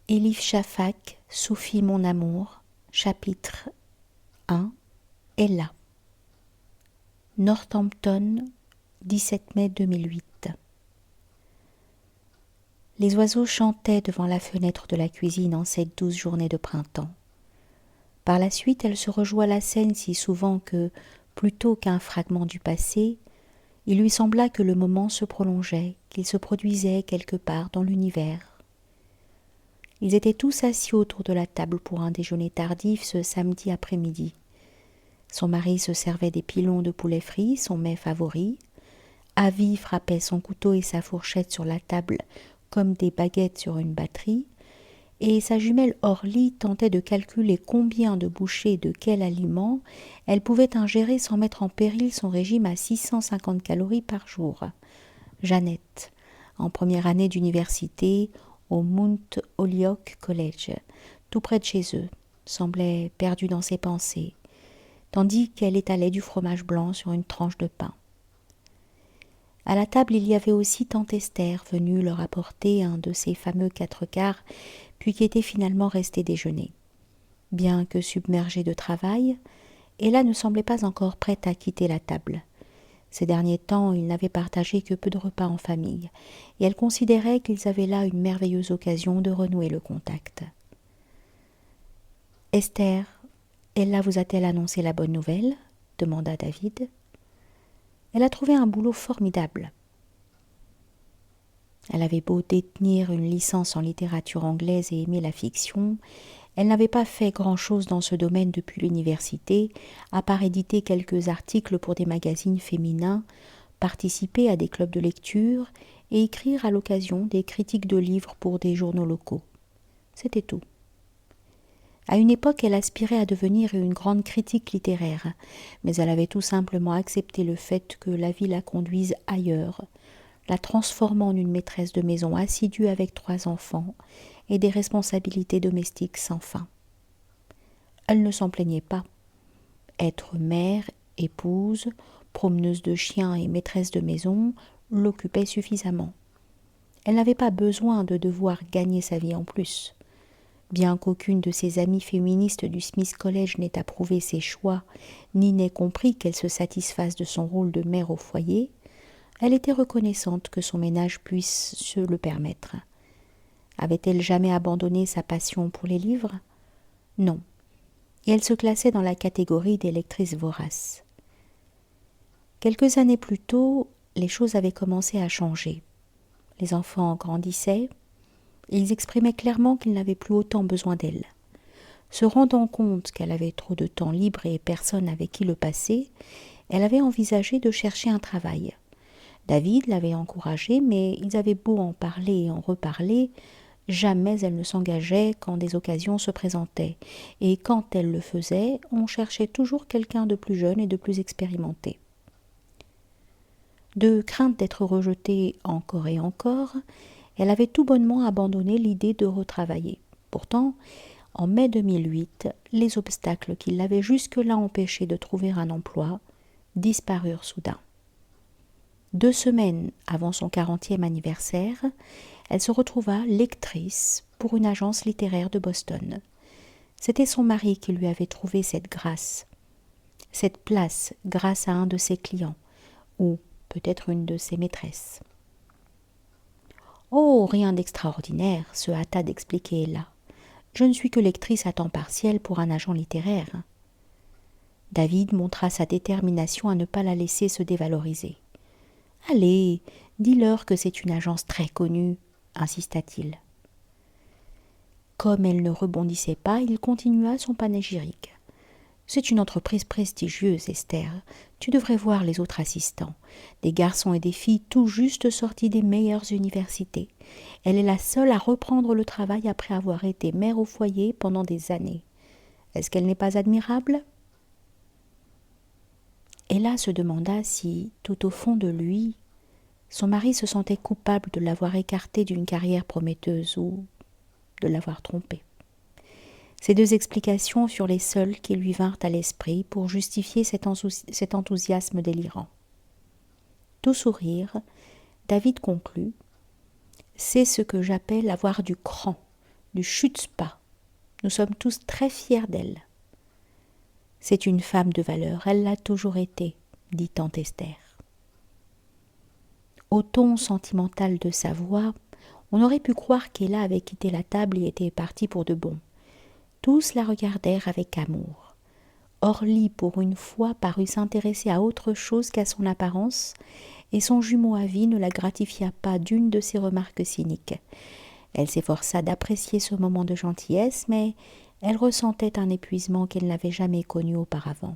Elif Shafak, Sophie mon amour, chapitre 1, Ella. Northampton, 17 mai 2008. Les oiseaux chantaient devant la fenêtre de la cuisine en cette douce journée de printemps. Par la suite, elle se rejoint la scène si souvent que, plutôt qu'un fragment du passé, il lui sembla que le moment se prolongeait, qu'il se produisait quelque part dans l'univers. Ils étaient tous assis autour de la table pour un déjeuner tardif ce samedi après-midi. Son mari se servait des pilons de poulet frit, son mets favori. Avi frappait son couteau et sa fourchette sur la table comme des baguettes sur une batterie, et sa jumelle Orly tentait de calculer combien de bouchées de quel aliment elle pouvait ingérer sans mettre en péril son régime à 650 calories par jour. Jeannette, en première année d'université au Mount Holyoke College, tout près de chez eux, semblait perdue dans ses pensées, tandis qu'elle étalait du fromage blanc sur une tranche de pain. À la table, il y avait aussi tante Esther, venue leur apporter un de ces fameux 4/4, puis qui était finalement restée déjeuner. Bien que submergée de travail, Ella ne semblait pas encore prête à quitter la table. Ces derniers temps, ils n'avaient partagé que peu de repas en famille, et elle considérait qu'ils avaient là une merveilleuse occasion de renouer le contact. « Esther, Ella vous a-t-elle annoncé la bonne nouvelle ?» demanda David. « Elle a trouvé un boulot formidable. Elle avait beau détenir une licence en littérature anglaise et aimer la fiction, elle n'avait pas fait grand-chose dans ce domaine depuis l'université, à part éditer quelques articles pour des magazines féminins, participer à des clubs de lecture et écrire à l'occasion des critiques de livres pour des journaux locaux. C'était tout. À une époque, elle aspirait à devenir une grande critique littéraire, mais elle avait tout simplement accepté le fait que la vie la conduise ailleurs, la transformant en une maîtresse de maison assidue avec 3 enfants et des responsabilités domestiques sans fin. Elle ne s'en plaignait pas. Être mère, épouse, promeneuse de chiens et maîtresse de maison l'occupait suffisamment. Elle n'avait pas besoin de devoir gagner sa vie en plus. Bien qu'aucune de ses amies féministes du Smith College n'ait approuvé ses choix, ni n'ait compris qu'elle se satisfasse de son rôle de mère au foyer, elle était reconnaissante que son ménage puisse se le permettre. Avait-elle jamais abandonné sa passion pour les livres ? Non. Et elle se classait dans la catégorie des lectrices voraces. Quelques années plus tôt, les choses avaient commencé à changer. Les enfants grandissaient. Ils exprimaient clairement qu'ils n'avaient plus autant besoin d'elle. Se rendant compte qu'elle avait trop de temps libre et personne avec qui le passer, elle avait envisagé de chercher un travail. David l'avait encouragée, mais ils avaient beau en parler et en reparler, jamais elle ne s'engageait quand des occasions se présentaient, et quand elle le faisait, on cherchait toujours quelqu'un de plus jeune et de plus expérimenté. De crainte d'être rejetée encore et encore, elle avait tout bonnement abandonné l'idée de retravailler. Pourtant, en mai 2008, les obstacles qui l'avaient jusque-là empêchée de trouver un emploi disparurent soudain. 2 semaines avant son 40e anniversaire, elle se retrouva lectrice pour une agence littéraire de Boston. C'était son mari qui lui avait trouvé cette grâce, cette place grâce à un de ses clients, ou peut-être une de ses maîtresses. « Oh, rien d'extraordinaire, se hâta d'expliquer Ella. Je ne suis que lectrice à temps partiel pour un agent littéraire. » David montra sa détermination à ne pas la laisser se dévaloriser. « Allez, dis-leur que c'est une agence très connue, » insista-t-il. Comme elle ne rebondissait pas, il continua son panégyrique. « C'est une entreprise prestigieuse, Esther. Tu devrais voir les autres assistants. Des garçons et des filles tout juste sortis des meilleures universités. Elle est la seule à reprendre le travail après avoir été mère au foyer pendant des années. Est-ce qu'elle n'est pas admirable ?» Ella se demanda si, tout au fond de lui, son mari se sentait coupable de l'avoir écartée d'une carrière prometteuse ou de l'avoir trompée. Ces 2 explications furent les seules qui lui vinrent à l'esprit pour justifier cet enthousiasme délirant. Tout sourire, David conclut « C'est ce que j'appelle avoir du cran, du chutzpah. Nous sommes tous très fiers d'elle. C'est une femme de valeur, elle l'a toujours été, dit tante Esther. Au ton sentimental de sa voix, on aurait pu croire qu'Ella avait quitté la table et était partie pour de bon. Tous la regardèrent avec amour. Orly, pour une fois, parut s'intéresser à autre chose qu'à son apparence, et son jumeau à vie ne la gratifia pas d'une de ses remarques cyniques. Elle s'efforça d'apprécier ce moment de gentillesse, mais elle ressentait un épuisement qu'elle n'avait jamais connu auparavant.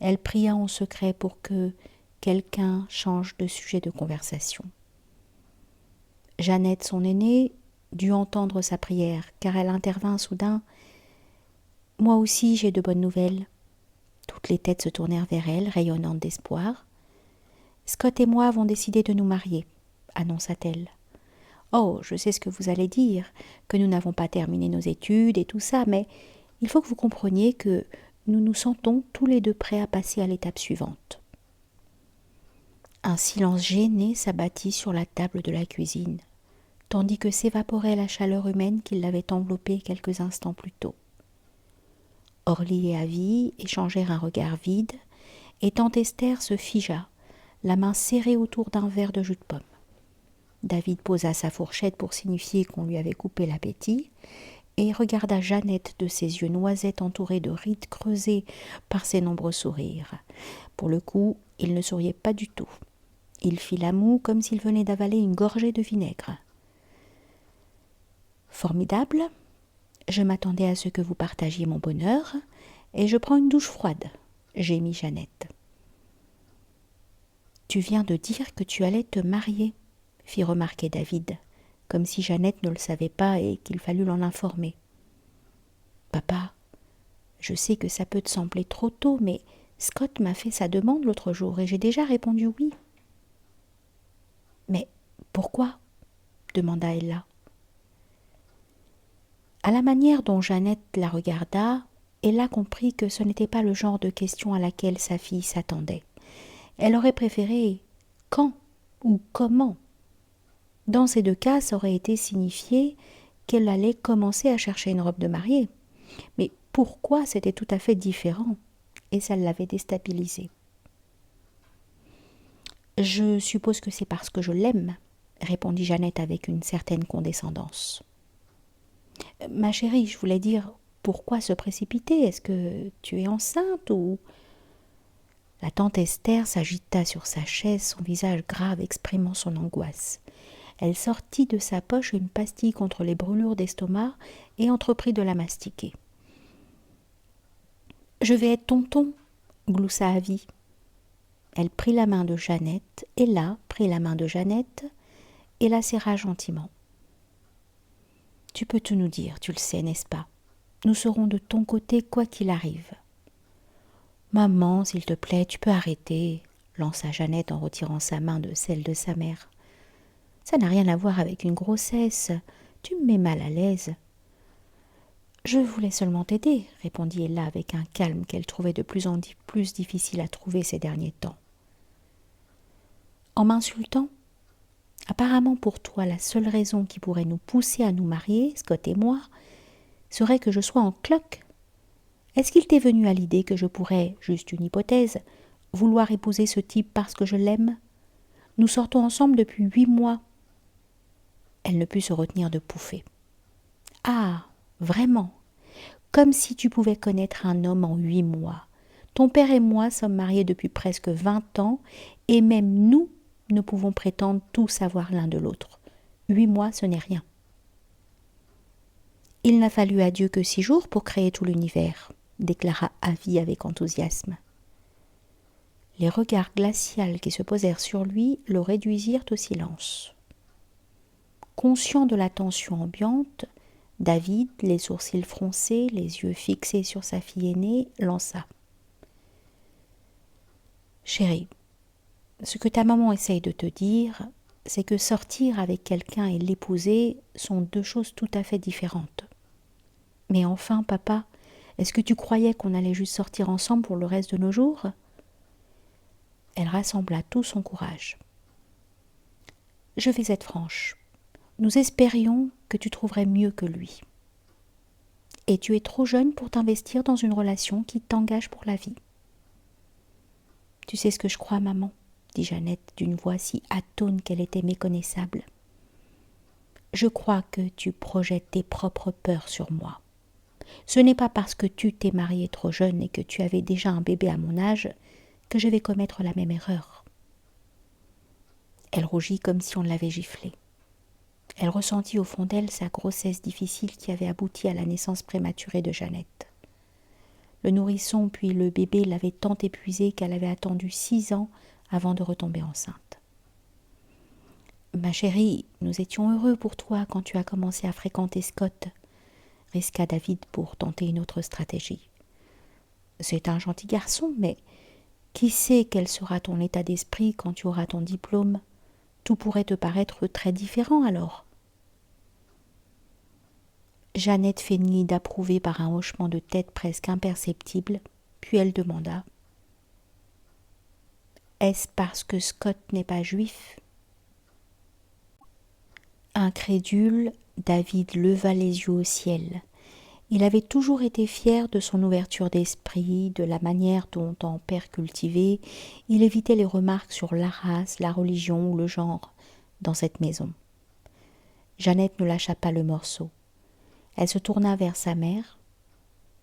Elle pria en secret pour que quelqu'un change de sujet de conversation. Jeannette, son aînée, dut entendre sa prière, car elle intervint soudain. « Moi aussi, j'ai de bonnes nouvelles. » Toutes les têtes se tournèrent vers elle, rayonnantes d'espoir. « Scott et moi avons décidé de nous marier, » annonça-t-elle. « Oh, je sais ce que vous allez dire, que nous n'avons pas terminé nos études et tout ça, mais il faut que vous compreniez que nous nous sentons tous les deux prêts à passer à l'étape suivante. » Un silence gêné s'abattit sur la table de la cuisine, tandis que s'évaporait la chaleur humaine qui l'avait enveloppée quelques instants plus tôt. Orly et Avi échangèrent un regard vide, et tante Esther se figea, la main serrée autour d'un verre de jus de pomme. David posa sa fourchette pour signifier qu'on lui avait coupé l'appétit, et regarda Jeannette de ses yeux noisettes entourés de rides creusées par ses nombreux sourires. Pour le coup, il ne souriait pas du tout. Il fit la moue comme s'il venait d'avaler une gorgée de vinaigre. « Formidable. Je m'attendais à ce que vous partagiez mon bonheur, et je prends une douche froide, » gémit Jeannette. « Tu viens de dire que tu allais te marier, » fit remarquer David, comme si Jeannette ne le savait pas et qu'il fallut l'en informer. « Papa, je sais que ça peut te sembler trop tôt, mais Scott m'a fait sa demande l'autre jour et j'ai déjà répondu oui. »« Mais pourquoi ?» demanda Ella. À la manière dont Jeannette la regarda, Ella comprit que ce n'était pas le genre de question à laquelle sa fille s'attendait. Elle aurait préféré « quand » ou « comment ». Dans ces deux cas, ça aurait été signifié qu'elle allait commencer à chercher une robe de mariée. Mais pourquoi c'était tout à fait différent, et ça l'avait déstabilisée. « Je suppose que c'est parce que je l'aime, » répondit Jeannette avec une certaine condescendance. « Ma chérie, je voulais dire, pourquoi se précipiter? Est-ce que tu es enceinte ou... » La tante Esther s'agita sur sa chaise, son visage grave exprimant son angoisse. Elle sortit de sa poche une pastille contre les brûlures d'estomac et entreprit de la mastiquer. « Je vais être tonton, » gloussa Avi. Elle prit la main de Jeannette, Ella prit la main de Jeannette et la serra gentiment. « Tu peux tout nous dire, tu le sais, n'est-ce pas? Nous serons de ton côté quoi qu'il arrive. »« Maman, s'il te plaît, tu peux arrêter, » lança Jeannette en retirant sa main de celle de sa mère. « Ça n'a rien à voir avec une grossesse, tu me mets mal à l'aise. »« Je voulais seulement t'aider, » répondit Ella avec un calme qu'elle trouvait de plus en plus difficile à trouver ces derniers temps. « En m'insultant? Apparemment pour toi, la seule raison qui pourrait nous pousser à nous marier, Scott et moi, serait que je sois en cloque. Est-ce qu'il t'est venu à l'idée que je pourrais, juste une hypothèse, vouloir épouser ce type parce que je l'aime? Nous sortons ensemble depuis 8 mois. » Elle ne put se retenir de pouffer. « Ah, vraiment? Comme si tu pouvais connaître un homme en 8 mois. Ton père et moi sommes mariés depuis presque 20 ans, et même nous ne pouvons prétendre tout savoir l'un de l'autre. 8 mois, ce n'est rien. » « Il n'a fallu à Dieu que 6 jours pour créer tout l'univers, » déclara Avi avec enthousiasme. Les regards glaciaux qui se posèrent sur lui le réduisirent au silence. Conscient de la tension ambiante, David, les sourcils froncés, les yeux fixés sur sa fille aînée, lança. « Chérie, ce que ta maman essaye de te dire, c'est que sortir avec quelqu'un et l'épouser sont 2 choses tout à fait différentes. Mais enfin, papa, est-ce que tu croyais qu'on allait juste sortir ensemble pour le reste de nos jours ?» Elle rassembla tout son courage. « Je vais être franche. Nous espérions que tu trouverais mieux que lui. Et tu es trop jeune pour t'investir dans une relation qui t'engage pour la vie. Tu sais ce que je crois, maman, dit Jeannette d'une voix si atone qu'elle était méconnaissable. Je crois que tu projettes tes propres peurs sur moi. Ce n'est pas parce que tu t'es mariée trop jeune et que tu avais déjà un bébé à mon âge que je vais commettre la même erreur. Elle rougit comme si on l'avait giflée. Elle ressentit au fond d'elle sa grossesse difficile qui avait abouti à la naissance prématurée de Jeannette. Le nourrisson puis le bébé l'avaient tant épuisée qu'elle avait attendu 6 ans avant de retomber enceinte. « Ma chérie, nous étions heureux pour toi quand tu as commencé à fréquenter Scott, » risqua David pour tenter une autre stratégie. « C'est un gentil garçon, mais qui sait quel sera ton état d'esprit quand tu auras ton diplôme ? Tout pourrait te paraître très différent alors. » Jeannette feignit d'approuver par un hochement de tête presque imperceptible, puis elle demanda « Est-ce parce que Scott n'est pas juif ?» Incrédule, David leva les yeux au ciel. Il avait toujours été fier de son ouverture d'esprit, de la manière dont, en père cultivé, il évitait les remarques sur la race, la religion ou le genre dans cette maison. Jeannette ne lâcha pas le morceau. Elle se tourna vers sa mère.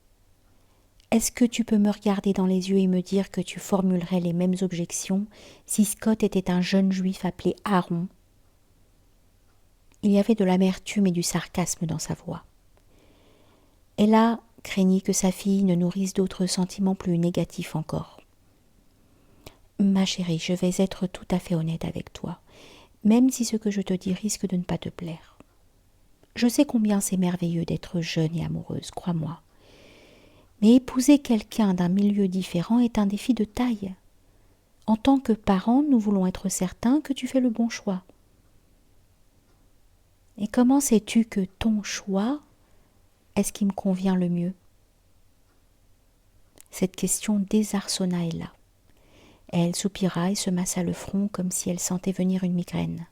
« Est-ce que tu peux me regarder dans les yeux et me dire que tu formulerais les mêmes objections si Scott était un jeune juif appelé Aaron ?» Il y avait de l'amertume et du sarcasme dans sa voix. Ella craignit que sa fille ne nourrisse d'autres sentiments plus négatifs encore. « Ma chérie, je vais être tout à fait honnête avec toi, même si ce que je te dis risque de ne pas te plaire. Je sais combien c'est merveilleux d'être jeune et amoureuse, crois-moi. Mais épouser quelqu'un d'un milieu différent est un défi de taille. En tant que parents, nous voulons être certains que tu fais le bon choix. Et comment sais-tu que ton choix est ce qui me convient le mieux ? » Cette question désarçonna Ella. Elle soupira et se massa le front comme si elle sentait venir une migraine.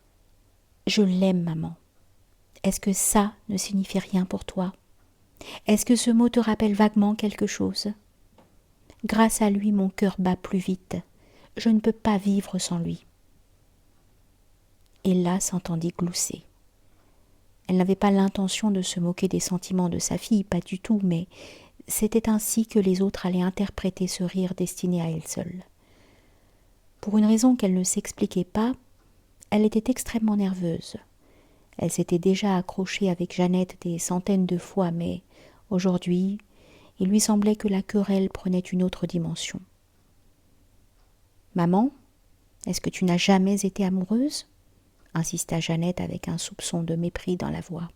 « Je l'aime, maman. Est-ce que ça ne signifie rien pour toi ? Est-ce que ce mot te rappelle vaguement quelque chose ? Grâce à lui, mon cœur bat plus vite. Je ne peux pas vivre sans lui. » Ella s'entendit glousser. Elle n'avait pas l'intention de se moquer des sentiments de sa fille, pas du tout, mais c'était ainsi que les autres allaient interpréter ce rire destiné à elle seule. Pour une raison qu'elle ne s'expliquait pas, elle était extrêmement nerveuse. Elle s'était déjà accrochée avec Jeannette des centaines de fois, mais aujourd'hui, il lui semblait que la querelle prenait une autre dimension. « Maman, est-ce que tu n'as jamais été amoureuse ?» insista Jeannette avec un soupçon de mépris dans la voix.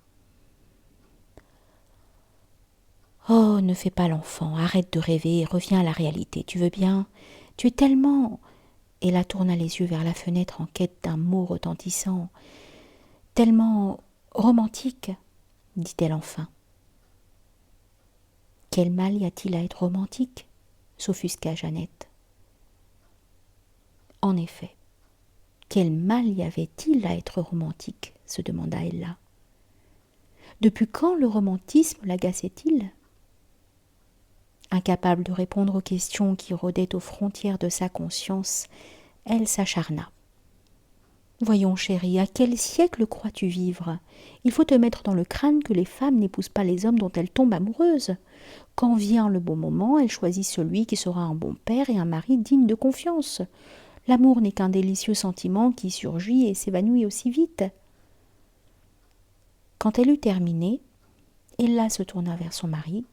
« Oh, ne fais pas l'enfant, arrête de rêver et reviens à la réalité, tu veux bien ? Tu es tellement... » Ella tourna les yeux vers la fenêtre en quête d'un mot retentissant. « Tellement romantique, dit-elle enfin. »« Quel mal y a-t-il à être romantique ?» s'offusqua Jeannette. « En effet, quel mal y avait-il à être romantique ?» se demanda Ella. « Depuis quand le romantisme l'agaçait-il ?» Incapable de répondre aux questions qui rôdaient aux frontières de sa conscience, elle s'acharna. « Voyons, chérie, à quel siècle crois-tu vivre ? Il faut te mettre dans le crâne que les femmes n'épousent pas les hommes dont elles tombent amoureuses. Quand vient le bon moment, elles choisissent celui qui sera un bon père et un mari digne de confiance. L'amour n'est qu'un délicieux sentiment qui surgit et s'évanouit aussi vite. » Quand elle eut terminé, Ella se tourna vers son mari.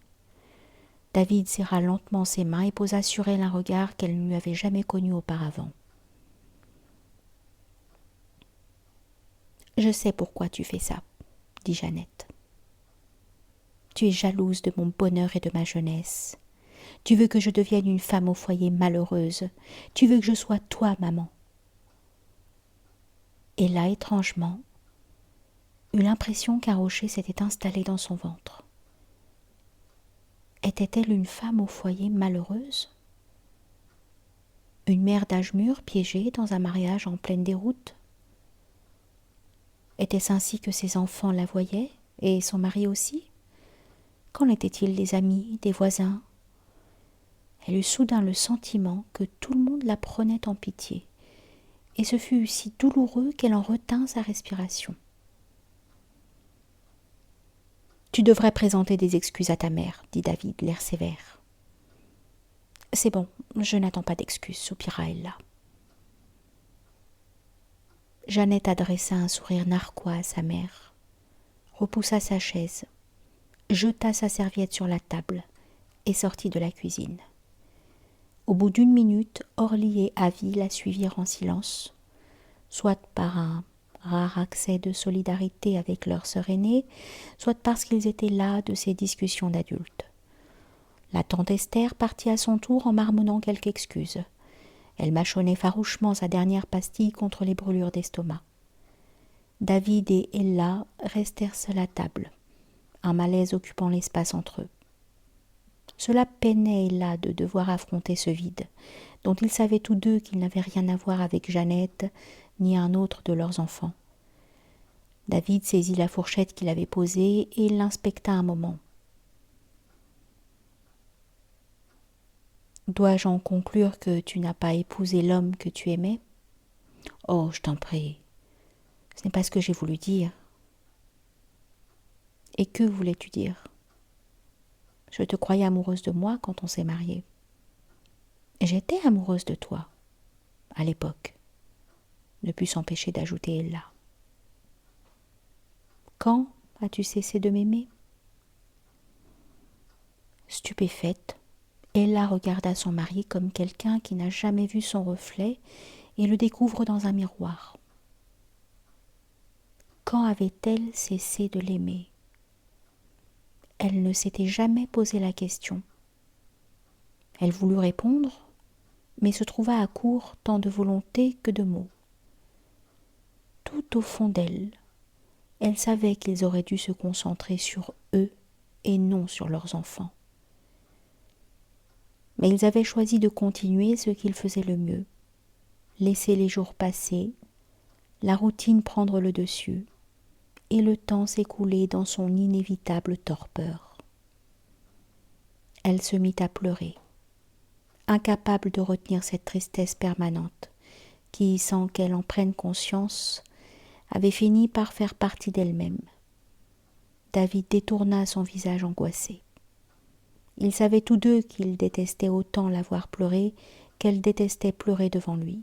David serra lentement ses mains et posa sur elle un regard qu'elle ne lui avait jamais connu auparavant. « Je sais pourquoi tu fais ça, » dit Jeannette. « Tu es jalouse de mon bonheur et de ma jeunesse. Tu veux que je devienne une femme au foyer malheureuse. Tu veux que je sois toi, maman. » Et là, étrangement, eut l'impression qu'un rocher s'était installé dans son ventre. Était-elle une femme au foyer malheureuse ? Une mère d'âge mûr piégée dans un mariage en pleine déroute ? Était-ce ainsi que ses enfants la voyaient, et son mari aussi? Qu'en était-il des amis, des voisins? Elle eut soudain le sentiment que tout le monde la prenait en pitié, et ce fut si douloureux qu'elle en retint sa respiration. « Tu devrais présenter des excuses à ta mère, dit David, l'air sévère. « C'est bon, je n'attends pas d'excuses, soupira Ella. Jeannette adressa un sourire narquois à sa mère, repoussa sa chaise, jeta sa serviette sur la table et sortit de la cuisine. Au bout d'1 minute, Orly et Avi la suivirent en silence, soit par un rare accès de solidarité avec leur sœur aînée, soit parce qu'ils étaient las de ces discussions d'adultes. La tante Esther partit à son tour en marmonnant quelques excuses. Elle mâchonnait farouchement sa dernière pastille contre les brûlures d'estomac. David et Ella restèrent seuls à table, un malaise occupant l'espace entre eux. Cela peinait Ella de devoir affronter ce vide, dont ils savaient tous deux qu'il n'avait rien à voir avec Jeannette ni un autre de leurs enfants. David saisit la fourchette qu'il avait posée et l'inspecta un moment. « Dois-je en conclure que tu n'as pas épousé l'homme que tu aimais ? » ?»« Oh, je t'en prie, ce n'est pas ce que j'ai voulu dire. »« Et que voulais-tu dire ? » ?»« Je te croyais amoureuse de moi quand on s'est mariés. »« J'étais amoureuse de toi, à l'époque. » Ne put s'empêcher d'ajouter Ella. « Quand as-tu cessé de m'aimer ? » Stupéfaite, Ella regarda son mari comme quelqu'un qui n'a jamais vu son reflet et le découvre dans un miroir. Quand avait-elle cessé de l'aimer ? Elle ne s'était jamais posé la question. Elle voulut répondre, mais se trouva à court tant de volonté que de mots. Tout au fond d'elle, elle savait qu'ils auraient dû se concentrer sur eux et non sur leurs enfants. Mais ils avaient choisi de continuer ce qu'ils faisaient le mieux, laisser les jours passer, la routine prendre le dessus, et le temps s'écouler dans son inévitable torpeur. Elle se mit à pleurer, incapable de retenir cette tristesse permanente qui, sans qu'elle en prenne conscience, avait fini par faire partie d'elle-même. David détourna son visage angoissé. Ils savaient tous deux qu'ils détestaient autant la voir pleurer qu'elle détestait pleurer devant lui.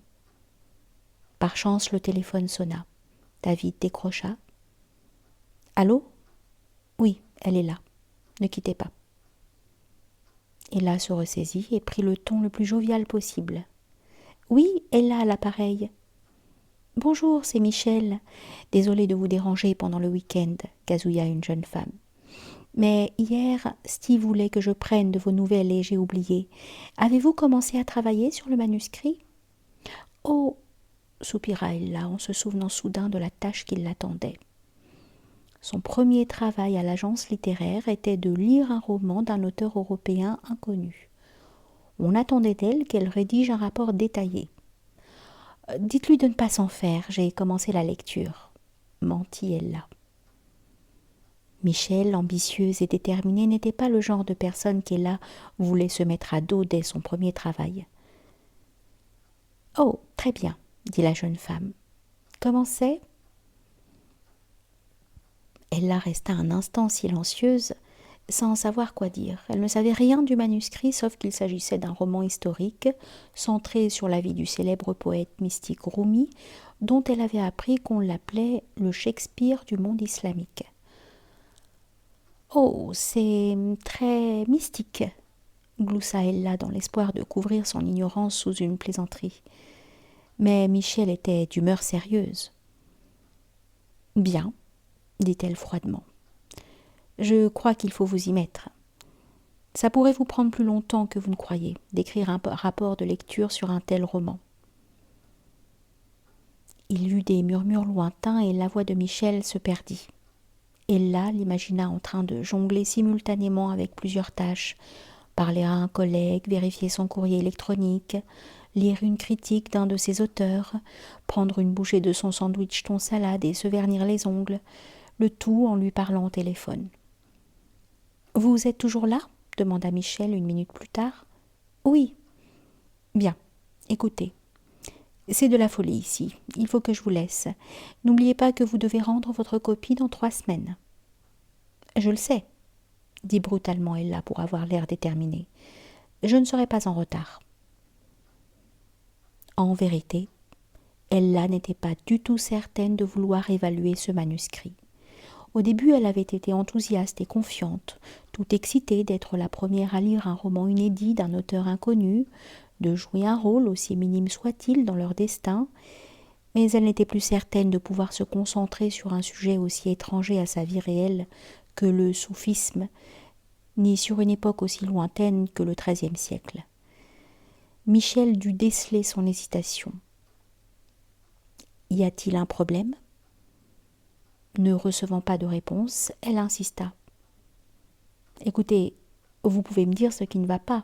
Par chance, le téléphone sonna. David décrocha. « Allô ? Oui, elle est là. Ne quittez pas. » Ella se ressaisit et prit le ton le plus jovial possible. « Oui, Ella à l'appareil. »« Bonjour, c'est Michel. Désolée de vous déranger pendant le week-end, » gazouilla une jeune femme. « Mais hier, Steve voulait que je prenne de vos nouvelles et j'ai oublié. Avez-vous commencé à travailler sur le manuscrit ?»« Oh !» soupira Ella en se souvenant soudain de la tâche qui l'attendait. Son premier travail à l'agence littéraire était de lire un roman d'un auteur européen inconnu. On attendait d'elle qu'elle rédige un rapport détaillé. « Dites-lui de ne pas s'en faire, j'ai commencé la lecture, » mentit Ella. Michel, ambitieuse et déterminée, n'était pas le genre de personne qu'Ella voulait se mettre à dos dès son premier travail. « Oh, très bien, » dit la jeune femme. « Comment c'est ?» Ella resta un instant silencieuse, sans savoir quoi dire. Elle ne savait rien du manuscrit, sauf qu'il s'agissait d'un roman historique, centré sur la vie du célèbre poète mystique Rumi, dont elle avait appris qu'on l'appelait le Shakespeare du monde islamique. « Oh, c'est très mystique », gloussa Ella dans l'espoir de couvrir son ignorance sous une plaisanterie. Mais Michel était d'humeur sérieuse. « Bien, » dit-elle froidement. « Je crois qu'il faut vous y mettre. Ça pourrait vous prendre plus longtemps que vous ne croyez, d'écrire un rapport de lecture sur un tel roman. » Il y eut des murmures lointains et la voix de Michel se perdit. Ella l'imagina en train de jongler simultanément avec plusieurs tâches, parler à un collègue, vérifier son courrier électronique, lire une critique d'un de ses auteurs, prendre une bouchée de son sandwich thon salade et se vernir les ongles, le tout en lui parlant au téléphone. « Vous êtes toujours là ?» demanda Michel 1 minute plus tard. « Oui. »« Bien. Écoutez. C'est de la folie ici. Il faut que je vous laisse. N'oubliez pas que vous devez rendre votre copie dans 3 semaines. »« Je le sais, » dit brutalement Ella pour avoir l'air déterminé. « Je ne serai pas en retard. » En vérité, Ella n'était pas du tout certaine de vouloir évaluer ce manuscrit. Au début, elle avait été enthousiaste et confiante, tout excitée d'être la première à lire un roman inédit d'un auteur inconnu, de jouer un rôle aussi minime soit-il dans leur destin, mais elle n'était plus certaine de pouvoir se concentrer sur un sujet aussi étranger à sa vie réelle que le soufisme, ni sur une époque aussi lointaine que le XIIIe siècle. Michel dut déceler son hésitation. Y a-t-il un problème ? Ne recevant pas de réponse, elle insista. « Écoutez, vous pouvez me dire ce qui ne va pas. »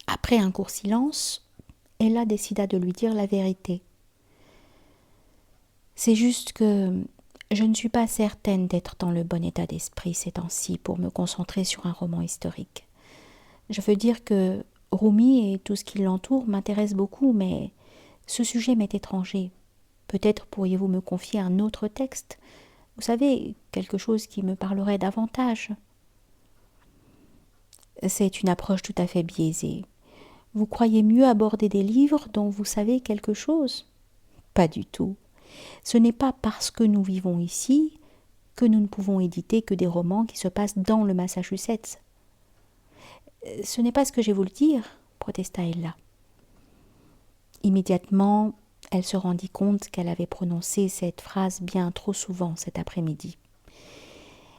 Après un court silence, Ella décida de lui dire la vérité. « C'est juste que je ne suis pas certaine d'être dans le bon état d'esprit ces temps-ci pour me concentrer sur un roman historique. Je veux dire que Rumi et tout ce qui l'entoure m'intéressent beaucoup, mais ce sujet m'est étranger. Peut-être pourriez-vous me confier un autre texte, vous savez, quelque chose qui me parlerait davantage. » C'est une approche tout à fait biaisée. Vous croyez mieux aborder des livres dont vous savez quelque chose ? Pas du tout. Ce n'est pas parce que nous vivons ici que nous ne pouvons éditer que des romans qui se passent dans le Massachusetts. Ce n'est pas ce que j'ai voulu dire, protesta Ella. Immédiatement, elle se rendit compte qu'elle avait prononcé cette phrase bien trop souvent cet après-midi.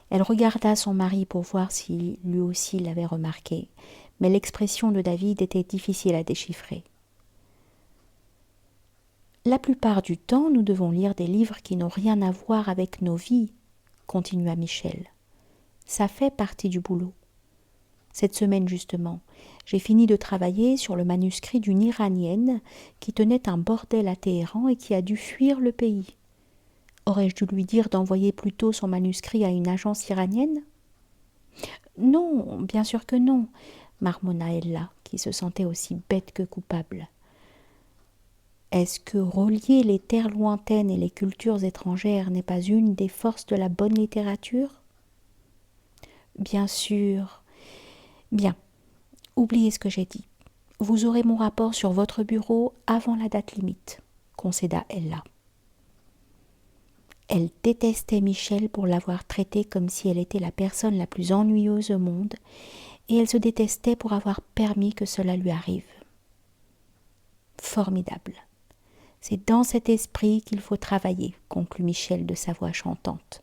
Elle regarda son mari pour voir si lui aussi l'avait remarqué, mais l'expression de David était difficile à déchiffrer. « La plupart du temps, nous devons lire des livres qui n'ont rien à voir avec nos vies, » continua Michel. « Ça fait partie du boulot. Cette semaine, justement, j'ai fini de travailler sur le manuscrit d'une Iranienne qui tenait un bordel à Téhéran et qui a dû fuir le pays. Aurais-je dû lui dire d'envoyer plutôt son manuscrit à une agence iranienne ? » « Non, bien sûr que non, » marmonna Ella, qui se sentait aussi bête que coupable. « Est-ce que relier les terres lointaines et les cultures étrangères n'est pas une des forces de la bonne littérature ? » « Bien sûr. Bien, oubliez ce que j'ai dit. Vous aurez mon rapport sur votre bureau avant la date limite, » concéda Ella. Elle détestait Michel pour l'avoir traitée comme si elle était la personne la plus ennuyeuse au monde, et elle se détestait pour avoir permis que cela lui arrive. Formidable. C'est dans cet esprit qu'il faut travailler, conclut Michel de sa voix chantante.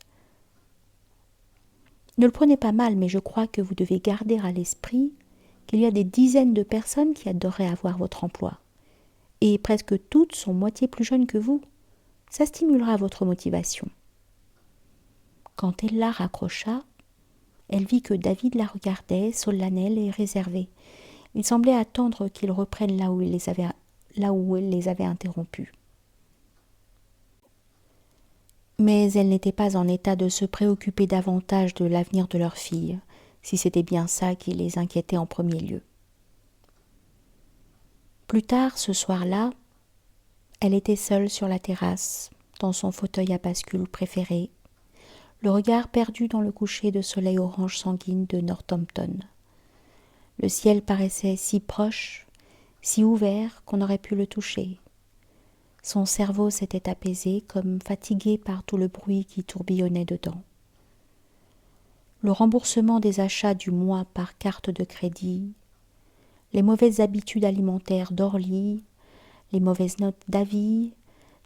Ne le prenez pas mal, mais je crois que vous devez garder à l'esprit qu'il y a des dizaines de personnes qui adoreraient avoir votre emploi. Et presque toutes sont moitié plus jeunes que vous. Ça stimulera votre motivation. Quand Ella raccrocha, elle vit que David la regardait, solennel et réservé. Il semblait attendre qu'il reprenne là où il les avait interrompus. Mais elle n'était pas en état de se préoccuper davantage de l'avenir de leur fille, si c'était bien ça qui les inquiétait en premier lieu. Plus tard, ce soir-là, elle était seule sur la terrasse, dans son fauteuil à bascule préféré, le regard perdu dans le coucher de soleil orange sanguine de Northampton. Le ciel paraissait si proche, si ouvert qu'on aurait pu le toucher. Son cerveau s'était apaisé, comme fatigué par tout le bruit qui tourbillonnait dedans. Le remboursement des achats du mois par carte de crédit, les mauvaises habitudes alimentaires d'Orly, les mauvaises notes d'avis,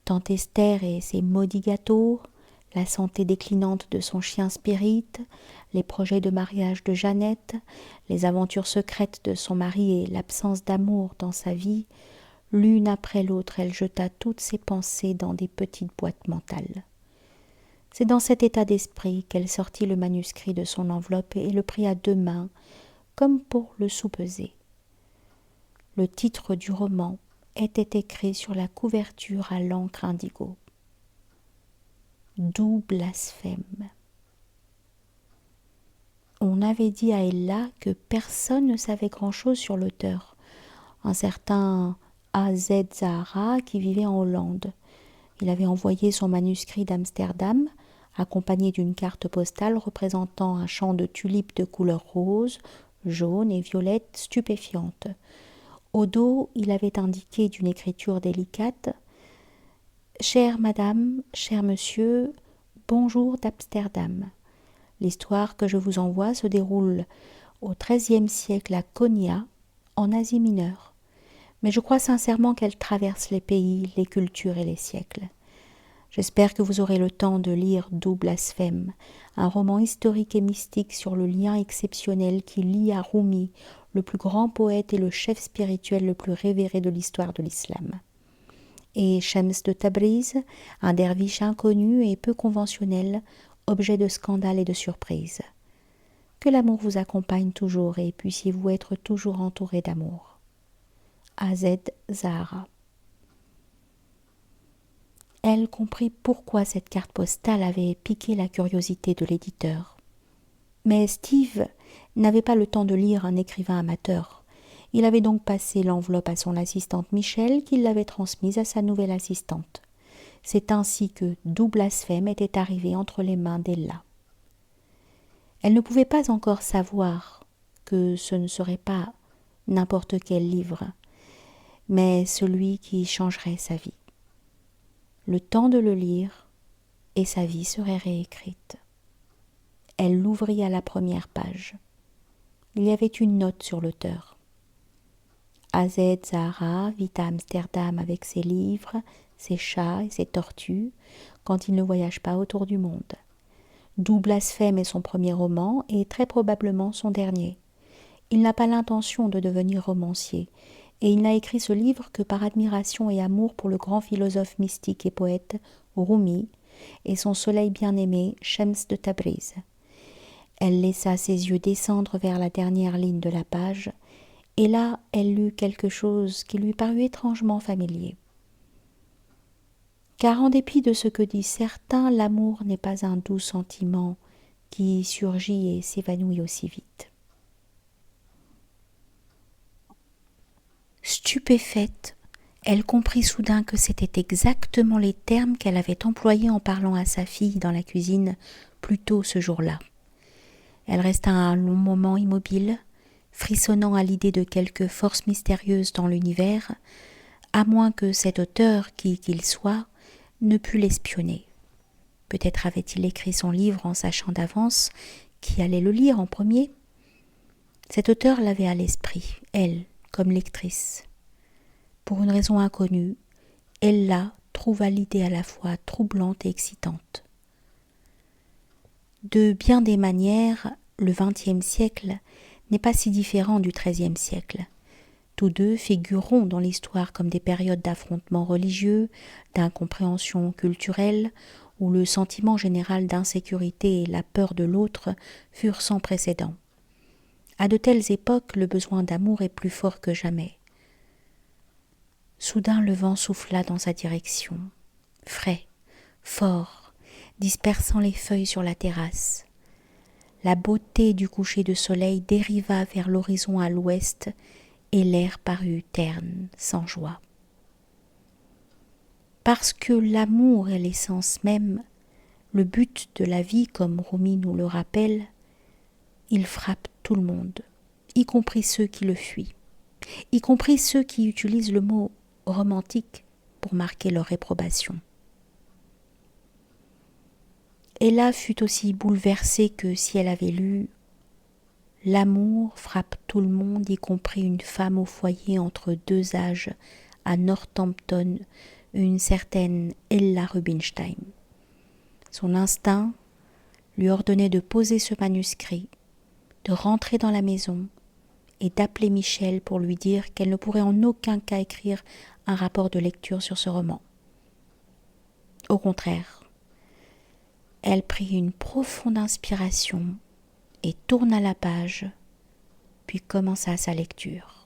tante Esther et ses maudits gâteaux, la santé déclinante de son chien Spirit, les projets de mariage de Jeannette, les aventures secrètes de son mari et l'absence d'amour dans sa vie, l'une après l'autre, elle jeta toutes ses pensées dans des petites boîtes mentales. C'est dans cet état d'esprit qu'elle sortit le manuscrit de son enveloppe et le prit à 2 mains, comme pour le soupeser. Le titre du roman était écrit sur la couverture à l'encre indigo. Doux blasphème. On avait dit à Ella que personne ne savait grand-chose sur l'auteur, un certain A.Z. Zahara qui vivait en Hollande. Il avait envoyé son manuscrit d'Amsterdam, accompagné d'une carte postale représentant un champ de tulipes de couleur rose, jaune et violette stupéfiante. Au dos, il avait indiqué d'une écriture délicate « Chère madame, cher monsieur, bonjour d'Amsterdam. L'histoire que je vous envoie se déroule au XIIIe siècle à Konya, en Asie mineure. Mais je crois sincèrement qu'elle traverse les pays, les cultures et les siècles. J'espère que vous aurez le temps de lire Doux blasphème, un roman historique et mystique sur le lien exceptionnel qui lie à Rumi, le plus grand poète et le chef spirituel le plus révéré de l'histoire de l'islam. Et Shams de Tabriz, un derviche inconnu et peu conventionnel, objet de scandale et de surprise. Que l'amour vous accompagne toujours et puissiez-vous être toujours entouré d'amour. A.Z. Zahara. Elle comprit pourquoi cette carte postale avait piqué la curiosité de l'éditeur. Mais Steve n'avait pas le temps de lire un écrivain amateur. Il avait donc passé l'enveloppe à son assistante Michel, qui l'avait transmise à sa nouvelle assistante. C'est ainsi que Doux blasphème était arrivé entre les mains d'Ella. Elle ne pouvait pas encore savoir que ce ne serait pas n'importe quel livre, mais celui qui changerait sa vie. Le temps de le lire, et sa vie serait réécrite. Elle l'ouvrit à la première page. Il y avait une note sur l'auteur. A.Z. Zahara vit à Amsterdam avec ses livres, ses chats et ses tortues, quand il ne voyage pas autour du monde. Doux blasphème est son premier roman et très probablement son dernier. Il n'a pas l'intention de devenir romancier, et il n'a écrit ce livre que par admiration et amour pour le grand philosophe mystique et poète Rumi et son soleil bien-aimé Shams de Tabriz. Elle laissa ses yeux descendre vers la dernière ligne de la page, et là elle lut quelque chose qui lui parut étrangement familier. Car en dépit de ce que disent certains, l'amour n'est pas un doux sentiment qui surgit et s'évanouit aussi vite. Stupéfaite, elle comprit soudain que c'étaient exactement les termes qu'elle avait employés en parlant à sa fille dans la cuisine plus tôt ce jour-là. Elle resta un long moment immobile, frissonnant à l'idée de quelque force mystérieuse dans l'univers, à moins que cet auteur, qui qu'il soit, ne pût l'espionner. Peut-être avait-il écrit son livre en sachant d'avance qui allait le lire en premier. Cet auteur l'avait à l'esprit, elle, comme lectrice. Pour une raison inconnue, Ella trouva l'idée à la fois troublante et excitante. De bien des manières, le XXe siècle n'est pas si différent du XIIIe siècle. Tous deux figureront dans l'histoire comme des périodes d'affrontements religieux, d'incompréhension culturelle, où le sentiment général d'insécurité et la peur de l'autre furent sans précédent. À de telles époques, le besoin d'amour est plus fort que jamais. Soudain, le vent souffla dans sa direction, frais, fort, dispersant les feuilles sur la terrasse. La beauté du coucher de soleil dériva vers l'horizon à l'ouest et l'air parut terne, sans joie. Parce que l'amour est l'essence même, le but de la vie, comme Rumi nous le rappelle, il frappe tout le monde, y compris ceux qui le fuient, y compris ceux qui utilisent le mot romantique pour marquer leur réprobation. Ella fut aussi bouleversée que si elle avait lu « L'amour frappe tout le monde, y compris une femme au foyer entre deux âges à Northampton, une certaine Ella Rubinstein. » Son instinct lui ordonnait de poser ce manuscrit, de rentrer dans la maison et d'appeler Michel pour lui dire qu'elle ne pourrait en aucun cas écrire un rapport de lecture sur ce roman. Au contraire, elle prit une profonde inspiration et tourna la page, puis commença sa lecture.